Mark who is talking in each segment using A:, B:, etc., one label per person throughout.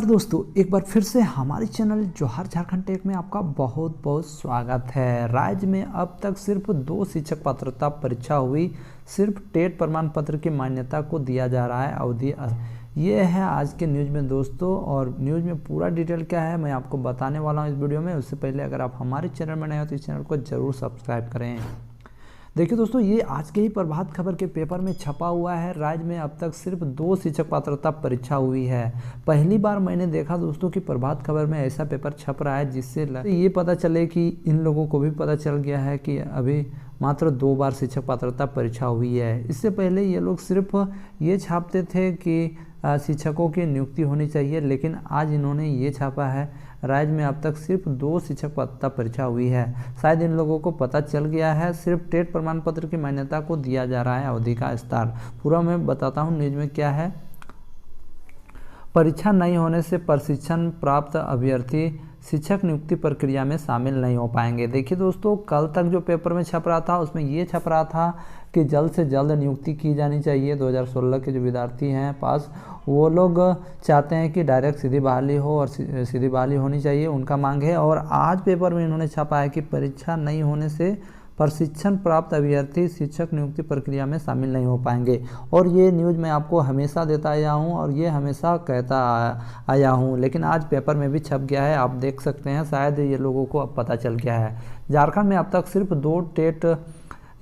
A: नमस्कार दोस्तों, एक बार फिर से हमारे चैनल जोहार झारखंड टेक में आपका बहुत बहुत स्वागत है। राज्य में अब तक सिर्फ 2 शिक्षक पात्रता परीक्षा हुई, सिर्फ टेट प्रमाण पत्र की मान्यता को दिया जा रहा है अवधि। ये है आज के न्यूज़ में दोस्तों, और न्यूज़ में पूरा डिटेल क्या है मैं आपको बताने वाला हूँ इस वीडियो में। उससे पहले अगर आप हमारे चैनल में नए हो तो इस चैनल को ज़रूर सब्सक्राइब करें। देखिए दोस्तों, ये आज के ही प्रभात खबर के पेपर में छपा हुआ है। राज्य में अब तक सिर्फ 2 शिक्षक पात्रता परीक्षा हुई है। पहली बार मैंने देखा दोस्तों कि प्रभात खबर में ऐसा पेपर छप रहा है जिससे ये पता चले कि इन लोगों को भी पता चल गया है कि अभी मात्र 2 बार शिक्षक पात्रता परीक्षा हुई है। इससे पहले ये लोग सिर्फ ये छापते थे कि शिक्षकों की नियुक्ति होनी चाहिए, लेकिन आज इन्होंने ये छापा है राज्य में अब तक सिर्फ 2 शिक्षक पात्रता परीक्षा हुई है। शायद इन लोगों को पता चल गया है, सिर्फ टेट प्रमाण पत्र की मान्यता को दिया जा रहा है अवधि का विस्तार। पूरा मैं बताता हूँ न्यूज में क्या है। परीक्षा नहीं होने से प्रशिक्षण प्राप्त अभ्यर्थी शिक्षक नियुक्ति प्रक्रिया में शामिल नहीं हो पाएंगे। देखिए दोस्तों, कल तक जो पेपर में छप रहा था उसमें ये छप रहा था कि जल्द से जल्द नियुक्ति की जानी चाहिए। 2016 के जो विद्यार्थी हैं पास, वो लोग चाहते हैं कि डायरेक्ट सीधी बहाली हो और सीधी बहाली होनी चाहिए, उनका मांग है। और आज पेपर में इन्होंने छापा है कि परीक्षा नहीं होने से प्रशिक्षण प्राप्त अभ्यर्थी शिक्षक नियुक्ति प्रक्रिया में शामिल नहीं हो पाएंगे। और ये न्यूज़ मैं आपको हमेशा देता आया हूँ और ये हमेशा कहता आया हूँ, लेकिन आज पेपर में भी छप गया है, आप देख सकते हैं। शायद ये लोगों को अब पता चल गया है। झारखंड में अब तक सिर्फ 2 टेट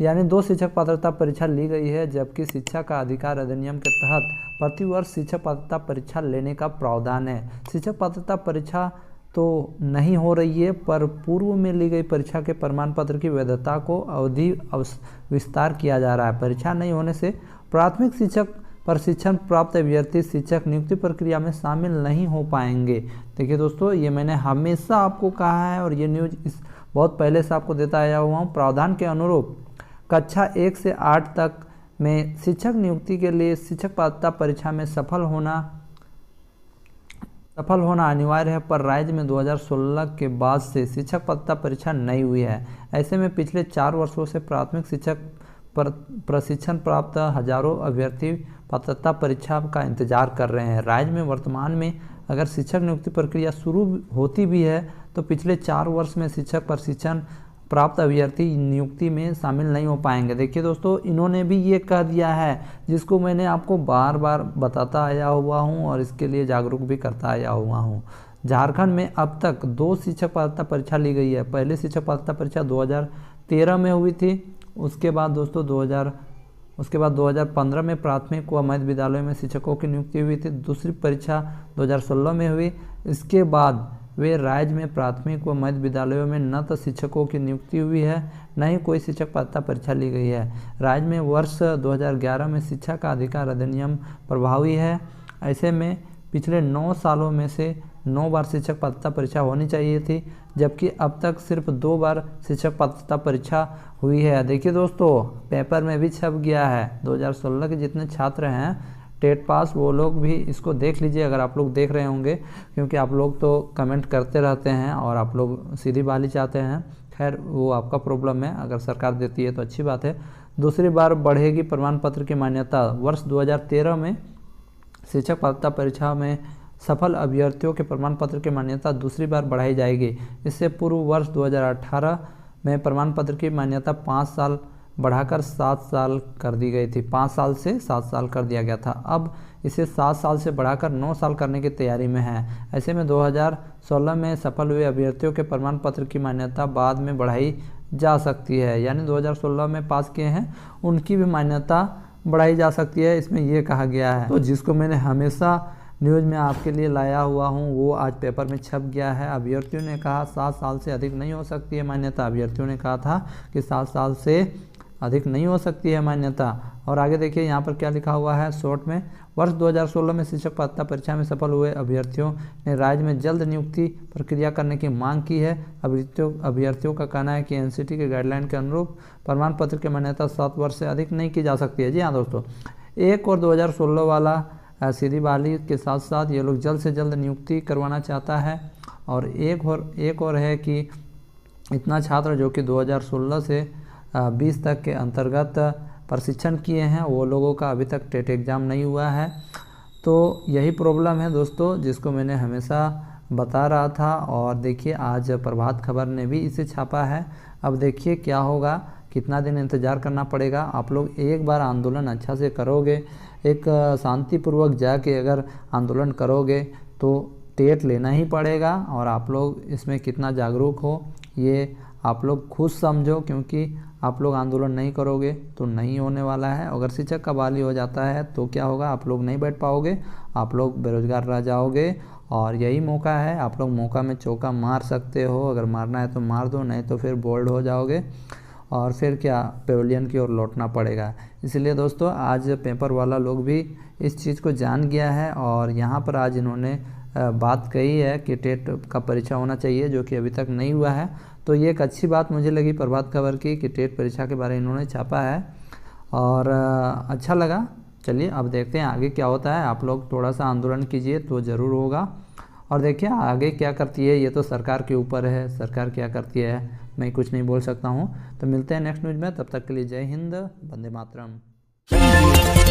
A: यानी 2 शिक्षक पात्रता परीक्षा ली गई है, जबकि शिक्षा का अधिकार अधिनियम के तहत प्रतिवर्ष शिक्षक पात्रता परीक्षा लेने का प्रावधान है। शिक्षक पात्रता परीक्षा तो नहीं हो रही है, पर पूर्व में ली गई परीक्षा के प्रमाण पत्र की वैधता को अवधि विस्तार किया जा रहा है। परीक्षा नहीं होने से प्राथमिक शिक्षक प्रशिक्षण प्राप्त अभ्यर्थी शिक्षक नियुक्ति प्रक्रिया में शामिल नहीं हो पाएंगे। देखिए दोस्तों, ये मैंने हमेशा आपको कहा है और ये न्यूज़ बहुत पहले से आपको देता आया हुआ हूँ। प्रावधान के अनुरूप कक्षा 1 से 8 तक में शिक्षक नियुक्ति के लिए शिक्षक पात्रता परीक्षा में सफल होना अनिवार्य है, पर राज्य में 2016 के बाद से शिक्षक पात्रता परीक्षा नहीं हुई है। ऐसे में पिछले 4 वर्षों से प्राथमिक शिक्षक प्रशिक्षण प्राप्त हजारों अभ्यर्थी पात्रता परीक्षा का इंतजार कर रहे हैं। राज्य में वर्तमान में अगर शिक्षक नियुक्ति प्रक्रिया शुरू होती भी है तो पिछले 4 वर्ष में शिक्षक प्रशिक्षण प्राप्त अभ्यर्थी नियुक्ति में शामिल नहीं हो पाएंगे। देखिए दोस्तों, इन्होंने भी ये कह दिया है जिसको मैंने आपको बार बार बताता आया हुआ हूँ और इसके लिए जागरूक भी करता आया हुआ हूँ। झारखंड में अब तक 2 शिक्षक पात्रता परीक्षा ली गई है। पहली शिक्षक पात्रता परीक्षा 2013 में हुई थी। उसके बाद दोस्तों 2015 में प्राथमिक व मध्य विद्यालयों में शिक्षकों की नियुक्ति हुई थी। दूसरी परीक्षा 2016 में हुई। इसके बाद वे राज्य में प्राथमिक व मध्य विद्यालयों में न तो शिक्षकों की नियुक्ति हुई है, न ही कोई शिक्षक पात्रता परीक्षा ली गई है। राज्य में वर्ष 2011 में शिक्षा का अधिकार अधिनियम प्रभावी है। ऐसे में पिछले 9 सालों में से 9 बार शिक्षक पात्रता परीक्षा होनी चाहिए थी, जबकि अब तक सिर्फ 2 बार शिक्षक पात्रता परीक्षा हुई है। देखिए दोस्तों, पेपर में भी छप गया है। 2016 के जितने छात्र हैं टेट पास, वो लोग भी इसको देख लीजिए अगर आप लोग देख रहे होंगे, क्योंकि आप लोग तो कमेंट करते रहते हैं और आप लोग सीधी बहाली चाहते हैं। खैर, वो आपका प्रॉब्लम है, अगर सरकार देती है तो अच्छी बात है। दूसरी बार बढ़ेगी प्रमाण पत्र की मान्यता। वर्ष 2013 में शिक्षक पात्रता परीक्षा में सफल अभ्यर्थियों के प्रमाण पत्र की मान्यता दूसरी बार बढ़ाई जाएगी। इससे पूर्व वर्ष 2018 में प्रमाण पत्र की मान्यता 5 साल बढ़ाकर 7 साल कर दी गई थी। 5 साल से 7 साल कर दिया गया था। अब इसे 7 साल से बढ़ाकर 9 साल करने की तैयारी में है। ऐसे में 2016 में सफल हुए अभ्यर्थियों के प्रमाण पत्र की मान्यता बाद में बढ़ाई जा सकती है, यानी 2016 में पास किए हैं उनकी भी मान्यता बढ़ाई जा सकती है, इसमें यह कहा गया है। तो जिसको मैंने हमेशा न्यूज़ में आपके लिए लाया हुआ हूँ वो आज पेपर में छप गया है। अभ्यर्थियों ने कहा 7 साल से अधिक नहीं हो सकती है मान्यता। अभ्यर्थियों ने कहा था कि 7 साल से अधिक नहीं हो सकती है मान्यता। और आगे देखिए यहाँ पर क्या लिखा हुआ है शॉर्ट में। वर्ष 2016 में शिक्षक पात्रता परीक्षा में सफल हुए अभ्यर्थियों ने राज्य में जल्द नियुक्ति प्रक्रिया करने की मांग की है। अभ्यर्थियों का कहना है कि एनसीटी के गाइडलाइन के अनुरूप प्रमाण पत्र की मान्यता 7 वर्ष से अधिक नहीं की जा सकती है। जी हाँ दोस्तों, एक और 2016 वाला सीधी बहाली के साथ साथ ये लोग जल्द से जल्द नियुक्ति करवाना चाहता है। और एक और है कि इतना छात्र जो कि 2016 से 20 तक के अंतर्गत प्रशिक्षण किए हैं, वो लोगों का अभी तक टेट एग्ज़ाम नहीं हुआ है। तो यही प्रॉब्लम है दोस्तों, जिसको मैंने हमेशा बता रहा था। और देखिए आज प्रभात खबर ने भी इसे छापा है। अब देखिए क्या होगा, कितना दिन इंतज़ार करना पड़ेगा। आप लोग एक बार आंदोलन अच्छा से करोगे, एक शांतिपूर्वक जाके अगर आंदोलन करोगे तो टेट लेना ही पड़ेगा। और आप लोग इसमें कितना जागरूक हो ये आप लोग खुद समझो, क्योंकि आप लोग आंदोलन नहीं करोगे तो नहीं होने वाला है। अगर शिक्षक का बहाली हो जाता है तो क्या होगा, आप लोग नहीं बैठ पाओगे, आप लोग बेरोजगार रह जाओगे। और यही मौका है, आप लोग मौका में चौका मार सकते हो। अगर मारना है तो मार दो, नहीं तो फिर बोल्ड हो जाओगे और फिर क्या पेविलियन की ओर लौटना पड़ेगा। इसलिए दोस्तों आज पेपर वाला लोग भी इस चीज़ को जान गया है और यहाँ पर आज इन्होंने बात कही है कि टेट का परीक्षा होना चाहिए, जो कि अभी तक नहीं हुआ है। तो ये एक अच्छी बात मुझे लगी प्रभात खबर की कि टेट परीक्षा के बारे में इन्होंने छापा है और अच्छा लगा। चलिए अब देखते हैं आगे क्या होता है। आप लोग थोड़ा सा आंदोलन कीजिए तो ज़रूर होगा। और देखिए आगे क्या करती है ये तो सरकार के ऊपर है, सरकार क्या करती है मैं कुछ नहीं बोल सकता हूँ। तो मिलते हैं नेक्स्ट न्यूज़ में, तब तक के लिए जय हिंद, वंदे मातरम।